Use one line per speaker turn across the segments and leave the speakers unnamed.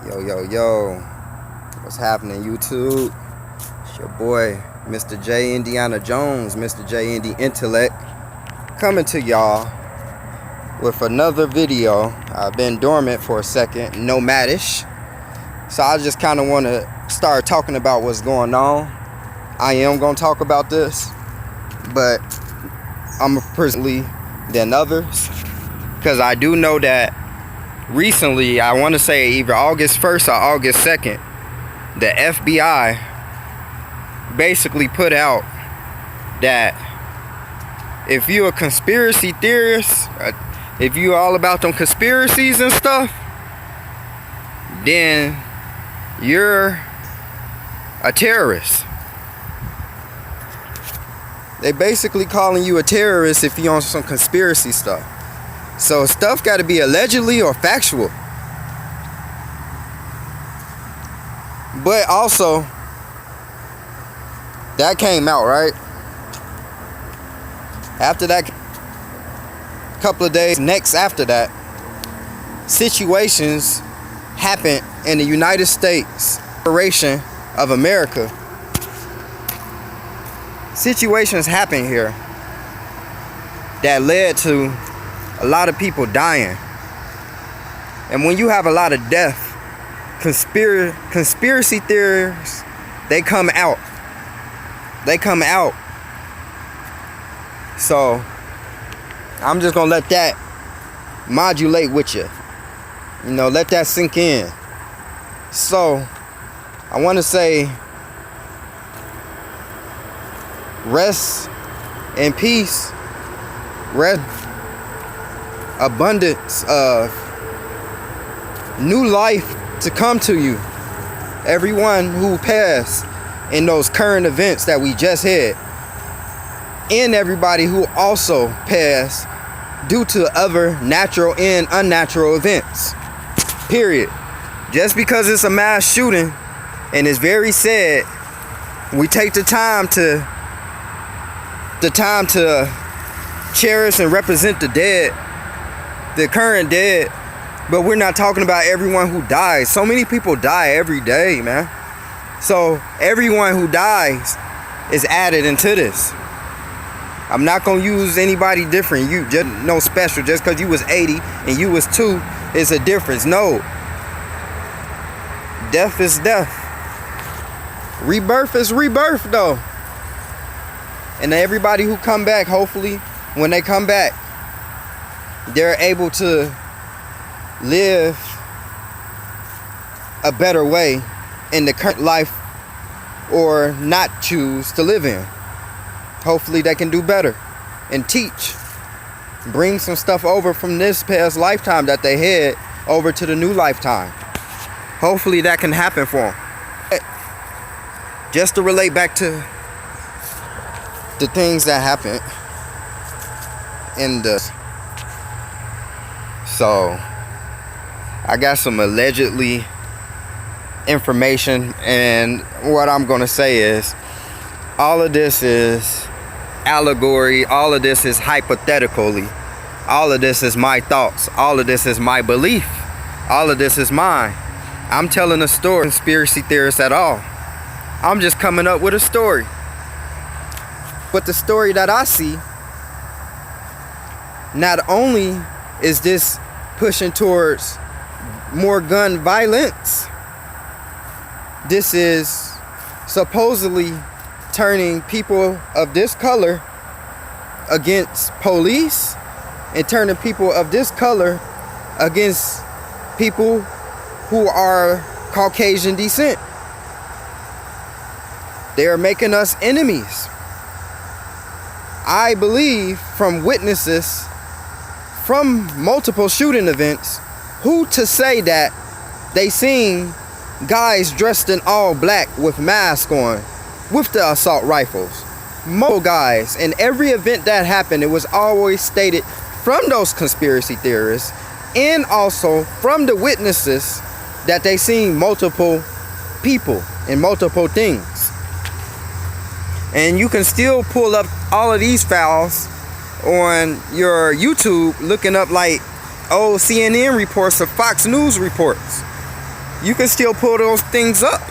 Yo, what's happening, YouTube? It's your boy, Mr. Jindyanajones, Mr. J-Indy Intellect, coming to y'all with another video. I've been dormant for a second, nomadish, so I just kind of want to start talking about what's going on. I am going to talk about this, but I'm presently than others, because I do know that recently, I want to say either August 1st or August 2nd, the FBI basically put out that if you're a conspiracy theorist, if you're all about them conspiracies and stuff, then you're a terrorist. They basically calling you a terrorist if you're on some conspiracy stuff. So stuff got to be allegedly or factual. But also, that came out, right? After that, couple of days, next after that, situations happened in the United States Federation of America. Situations happened here that led to a lot of people dying. And when you have a lot of death, conspiracy theories, they come out. So I'm just gonna let that modulate with you. Let that sink in. So I want to say rest in peace. Rest abundance of new life to come to you. Everyone who passed in those current events that we just had, and everybody who also passed due to other natural and unnatural events. Period. Just because it's a mass shooting and it's very sad, we take the time to cherish and represent the dead, the current dead, but we're not talking about everyone who dies. So many people die every day, man. So everyone who dies is added into this. I'm not gonna use anybody different. You just no special. Just because you was 80 and you was 2 is a difference. No. Death is death. Rebirth is rebirth, though. And everybody who come back, hopefully, when they come back, they're able to live a better way in the current life, or not choose to live in. Hopefully they can do better and teach. Bring some stuff over from this past lifetime that they had over to the new lifetime. Hopefully that can happen for them. Just to relate back to the things that happened in the... So I got some allegedly information, and what I'm gonna say is all of this is allegory, all of this is hypothetically, all of this is my thoughts, all of this is my belief, all of this is mine. I'm telling a story, conspiracy theorists at all. I'm just coming up with a story. But the story that I see, not only is this pushing towards more gun violence, this is supposedly turning people of this color against police, and turning people of this color against people who are Caucasian descent. They are making us enemies. I believe from witnesses from multiple shooting events, who to say that they seen guys dressed in all black with masks on, with the assault rifles. Multiple guys. In every event that happened, it was always stated from those conspiracy theorists, and also from the witnesses, that they seen multiple people and multiple things. And you can still pull up all of these files on your YouTube, looking up like old CNN reports or Fox News reports. you can still pull those things up.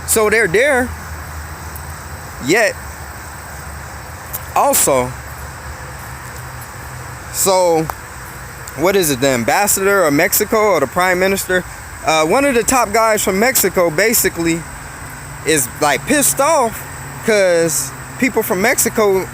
So they're there. Yet, also, so what is it, the ambassador of Mexico or the prime minister? One of the top guys from Mexico basically is like pissed off because people from Mexico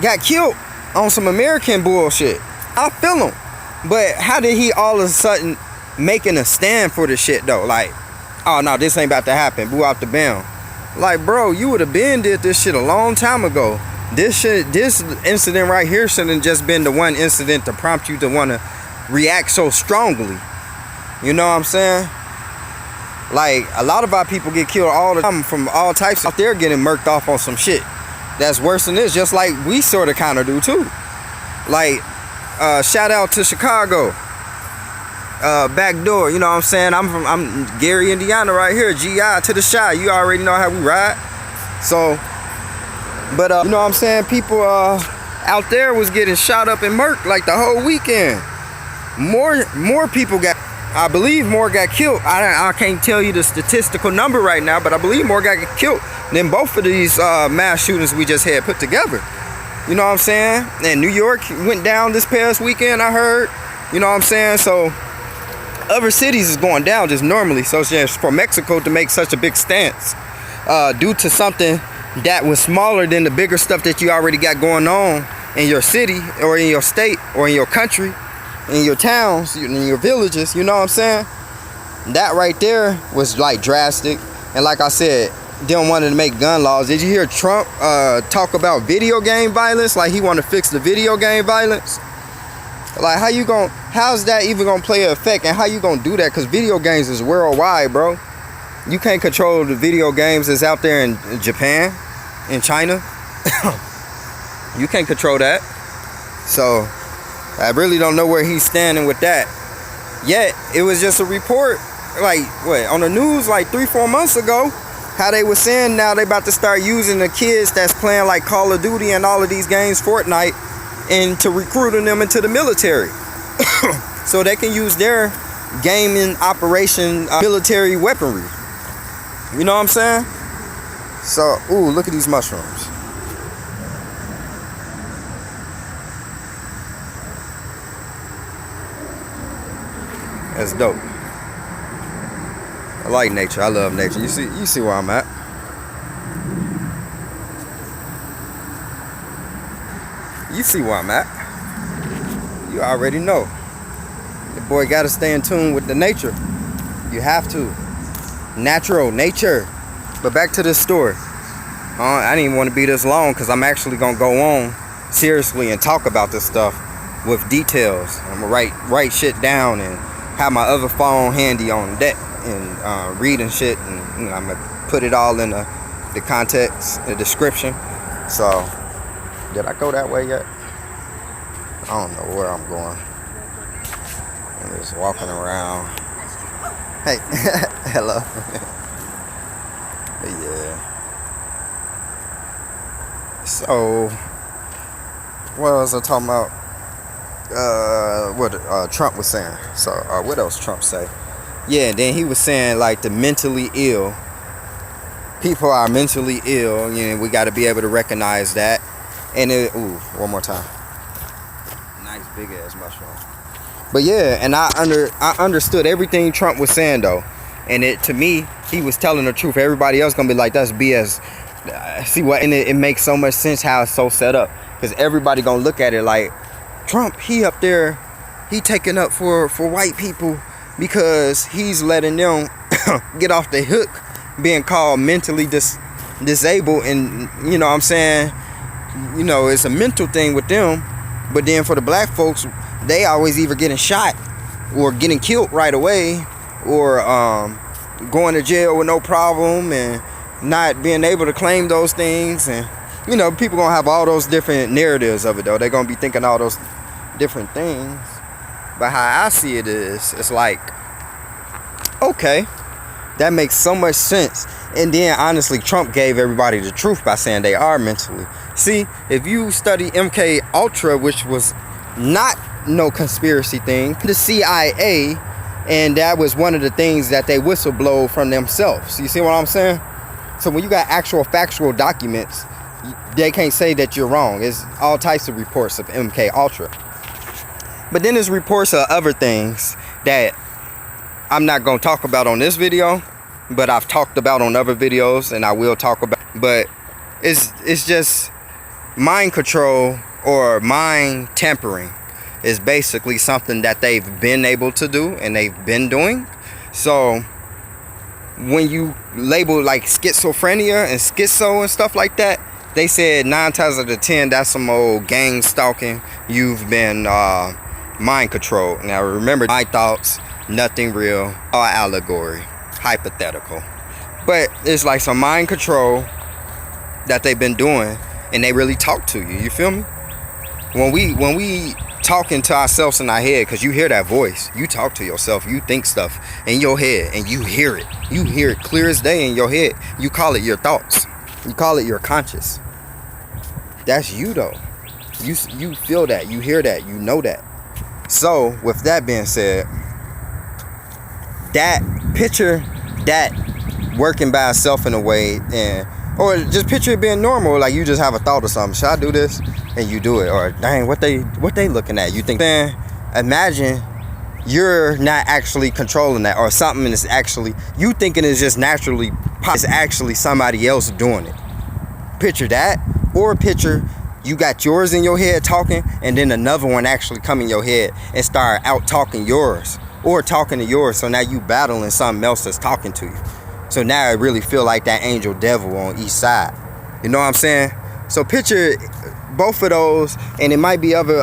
got killed on some American bullshit. I feel him. But how did he all of a sudden making a stand for the shit though? Like, oh no, this ain't about to happen. Boo out the bound. Like, bro, you would have been did this shit a long time ago. This incident right here shouldn't just been the one incident to prompt you to want to react so strongly. You know what I'm saying? Like, a lot of our people get killed all the time from all types out there getting murked off on some shit that's worse than this, just like we sort of kind of do too. Like, shout out to Chicago. Back door, you know what I'm saying? I'm Gary, Indiana right here, GI to the shot. You already know how we ride. So, but you know what I'm saying? People out there was getting shot up and murked like the whole weekend. More people got, I believe more got killed. I can't tell you the statistical number right now, but I believe more got killed than both of these mass shootings we just had put together. You know what I'm saying? And New York went down this past weekend, I heard. You know what I'm saying? So other cities is going down just normally. So it's just for Mexico to make such a big stance due to something that was smaller than the bigger stuff that you already got going on in your city or in your state or in your country, in your towns, in your villages, you know what I'm saying? That right there was like drastic. And like I said, didn't want to make gun laws. Did you hear Trump talk about video game violence? Like he want to fix the video game violence? Like how's that even gonna play an effect, and how you gonna do that? Because video games is worldwide, bro. You can't control the video games that's out there in Japan, in China. You can't control that. So I really don't know where he's standing with that. Yet it was just a report, like what, on the news like 3-4 months ago, how they were saying now they about to start using the kids that's playing like Call of Duty and all of these games, Fortnite, and to recruiting them into the military. So they can use their gaming operation military weaponry. You know what I'm saying? So, ooh, look at these mushrooms. That's dope. I like nature. I love nature. You see where I'm at. You see where I'm at. You already know. The boy gotta stay in tune with the nature. You have to. Natural, nature. But back to this story. I didn't even want to be this long because I'm actually gonna go on seriously and talk about this stuff with details. I'm gonna write shit down and have my other phone handy on deck and reading shit, and I'm gonna put it all in the context, the description. So, did I go that way yet? I don't know where I'm going. I'm just walking around. Hey, hello. But yeah. So, what was I talking about? What Trump was saying. So, what else Trump say? Yeah, then he was saying like the mentally ill. People are mentally ill. You know, we got to be able to recognize that. And one more time. Nice big ass mushroom. But yeah, and I understood everything Trump was saying though, and to me he was telling the truth. Everybody else gonna be like, that's BS. See what? And it makes so much sense how it's so set up, because everybody gonna look at it like Trump. He up there, he taking up for white people because he's letting them get off the hook, being called mentally disabled, and you know what I'm saying. You know, it's a mental thing with them. But then for the black folks, they always either getting shot or getting killed right away, or going to jail with no problem and not being able to claim those things. And you know, people gonna have all those different narratives of it though. They're gonna be thinking all those different things. But how I see it is, it's like, okay, that makes so much sense. And then honestly, Trump gave everybody the truth by saying they are mentally. See, if you study MK Ultra, which was not no conspiracy thing, the CIA And that was one of the things that they whistleblow from themselves. You see what I'm saying? So when you got actual factual documents, they can't say that you're wrong. It's all types of reports of MK Ultra. But then there's reports of other things that I'm not going to talk about on this video, but I've talked about on other videos, and I will talk about. But it's just mind control or mind tampering is basically something that they've been able to do and they've been doing. So when you label like schizophrenia and schizo and stuff like that, they said 9 times out of 10 that's some old gang stalking. You've been mind controlled. Now remember, my thoughts, nothing real, all allegory, hypothetical. But it's like some mind control that they've been doing, and they really talk to you. You feel me? When we talking to ourselves in our head, because you hear that voice, you talk to yourself, you think stuff in your head, and you hear it clear as day in your head. You call it your thoughts, you call it your conscious. That's you though. You feel that, you hear that, you know that. So with that being said, that picture that working by itself in a way, and or just picture it being normal, like you just have a thought or something. Should I do this? And you do it. Or dang, what they looking at? You think, then imagine you're not actually controlling that, or something is actually, you thinking is just naturally, it's actually somebody else doing it. Picture that, or picture you got yours in your head talking, and then another one actually come in your head and start out talking yours, or talking to yours. So now you battling something else that's talking to you. So now it really feel like that angel devil on each side. You know what I'm saying? So picture both of those, and it might be other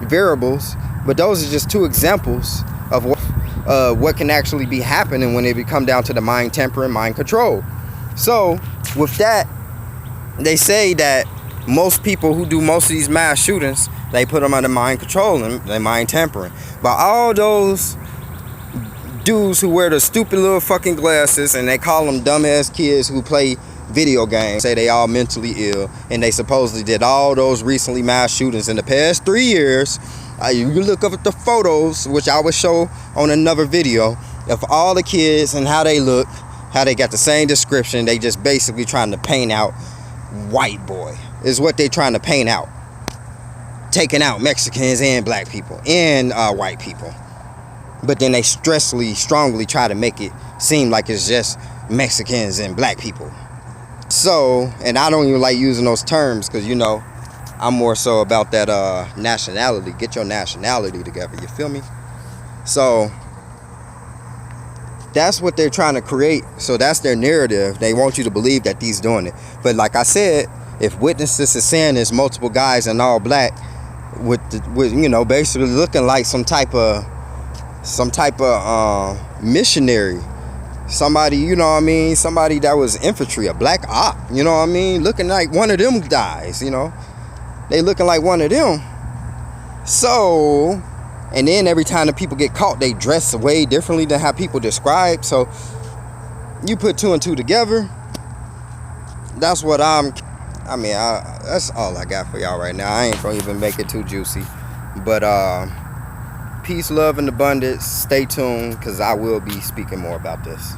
variables, but those are just two examples of what can actually be happening when it come down to the mind tampering, mind control. So with that, they say that most people who do most of these mass shootings, they put them under mind control and they mind tampering. But all those dudes who wear the stupid little fucking glasses, and they call them dumbass kids who play video games, say they all mentally ill, and they supposedly did all those recently mass shootings in the past 3 years. You look up at the photos, which I will show on another video, of all the kids and how they look, how they got the same description. They just basically trying to paint out white boy is what they trying to paint out, taking out Mexicans and black people and white people. But then they strongly try to make it seem like it's just Mexicans and black people. So, and I don't even like using those terms, because you know I'm more so about that nationality. Get your nationality together, you feel me? So that's what they're trying to create. So that's their narrative. They want you to believe that these doing it. But like I said, if witnesses is saying there's multiple guys in all black with you know, basically looking like some type of missionary, somebody, you know what I mean, somebody that was infantry, a black op, you know what I mean, looking like one of them guys, you know, they looking like one of them. So, and then every time the people get caught, they dress way differently than how people describe. So you put 2 and 2 together. That's what that's all I got for y'all right now. I ain't gonna even make it too juicy, but peace, love, and abundance. Stay tuned, because I will be speaking more about this.